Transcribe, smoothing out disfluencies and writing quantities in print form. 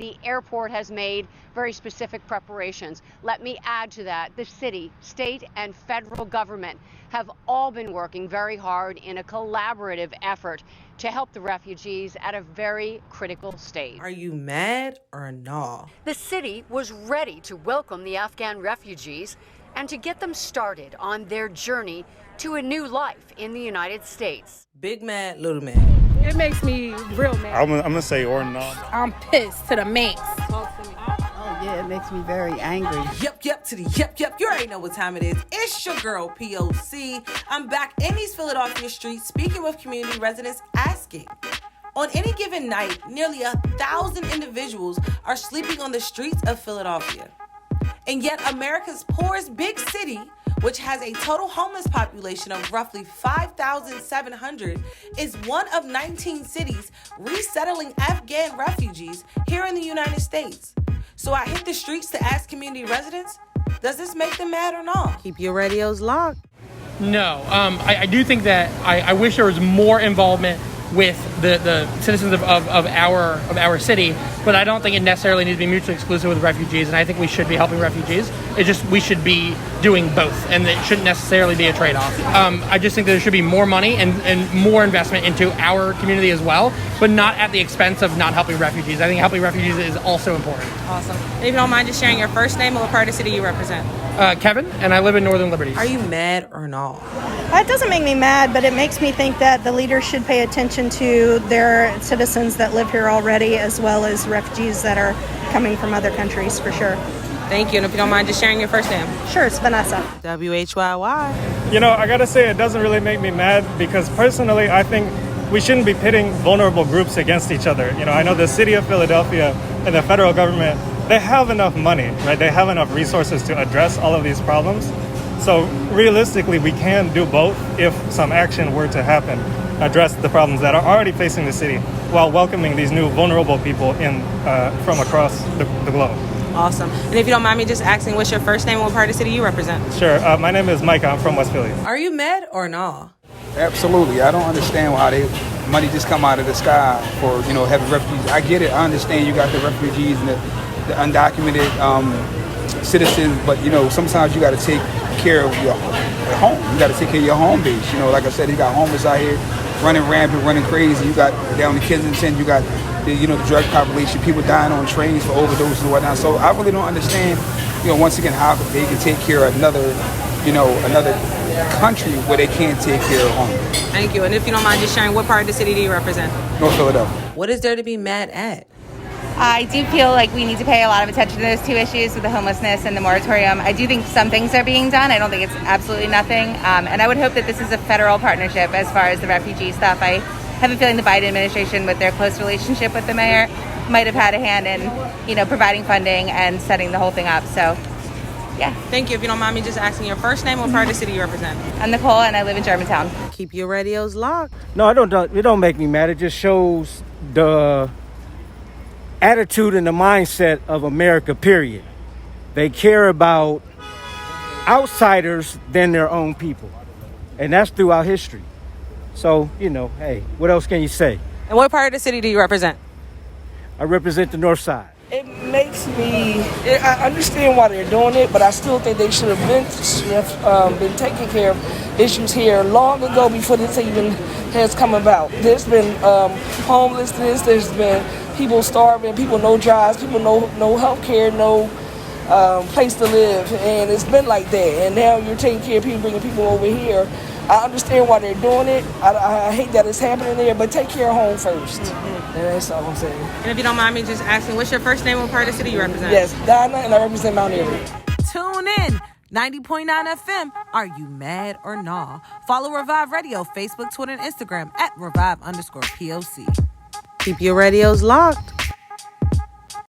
The airport has made very specific preparations. Let me add to that, the city, state, and federal government have all been working very hard in a collaborative effort to help the refugees at a very critical stage. Are you mad or no? The city was ready to welcome the Afghan refugees and to get them started on their journey to a new life in the United States. Big mad, little mad. It makes me real mad. I'm gonna say or no. I'm pissed to the max. Oh yeah, it makes me very angry. Yep to the yep. You already know what time it is. It's your girl, P.O.C. I'm back in these Philadelphia streets speaking with community residents asking. On any given night, nearly 1,000 individuals are sleeping on the streets of Philadelphia. And yet America's poorest big city, which has a total homeless population of roughly 5,700, is one of 19 cities resettling Afghan refugees here in the United States. So I hit the streets to ask community residents, does this make them mad or not? Keep your radios locked. No, I do think that I wish there was more involvement with the citizens of our city, but I don't think it necessarily needs to be mutually exclusive with refugees, and I think we should be helping refugees. It's just we should be doing both, and it shouldn't necessarily be a trade-off. I just think there should be more money and more investment into our community as well, but not at the expense of not helping refugees. I think helping refugees is also important. Awesome. If you don't mind just sharing your first name and what part of the city you represent. Kevin, and I live in Northern Liberties. Are you mad or not? It doesn't make me mad, but it makes me think that the leaders should pay attention to their citizens that live here already, as well as refugees that are coming from other countries, for sure. Thank you. And if you don't mind just sharing your first name. Sure, it's Vanessa. WHYY. You know, I gotta say it doesn't really make me mad because personally I think we shouldn't be pitting vulnerable groups against each other. You know, I know the city of Philadelphia and the federal government, they have enough money, right? They have enough resources to address all of these problems. So realistically, we can do both if some action were to happen, address the problems that are already facing the city while welcoming these new vulnerable people in from across the globe. Awesome. And if you don't mind me just asking, what's your first name and what part of the city you represent? Sure. My name is Mike. I'm from West Philly. Are you mad or not? Absolutely. I don't understand why money just come out of the sky for, having refugees. I get it. I understand you got the refugees and the undocumented citizens, but, sometimes you got to take care of your home. You got to take care of your home base. Like I said, you got homeless out here running rampant, running crazy. You got down in Kensington, you got the drug population, people dying on trains for overdoses and whatnot. So I really don't understand, once again, how they can take care of another country where they can't take care of home. Thank you. And if you don't mind just sharing, what part of the city do you represent? North Philadelphia. What is there to be mad at? I do feel like we need to pay a lot of attention to those two issues with the homelessness and the moratorium. I do think some things are being done. I don't think it's absolutely nothing. And I would hope that this is a federal partnership as far as the refugee stuff. I have a feeling the Biden administration, with their close relationship with the mayor, might have had a hand in, providing funding and setting the whole thing up. So, yeah. Thank you. If you don't mind me just asking your first name, what part of the city you represent? I'm Nicole, and I live in Germantown. Keep your radios locked. No, it don't make me mad. It just shows the attitude and the mindset of America, period. They care about outsiders than their own people. And that's throughout history. So, hey, what else can you say? And what part of the city do you represent? I represent the north side. It makes me, I understand why they're doing it, but I still think they should have been taking care of issues here long ago before this even has come about. There's been homelessness, there's been people starving, people no jobs, people no health care, no place to live, and it's been like that. And now you're taking care of people, bringing people over here. I understand why they're doing it. I hate that it's happening there, but take care of home first. And that's all I'm saying. And if you don't mind me just asking, what's your first name and what part of the city you represent? Yes, Dinah, and I represent Mount Airy. Tune in. 90.9 FM. Are you mad or nah? Follow Revive Radio, Facebook, Twitter, and Instagram at Revive_POC. Keep your radios locked.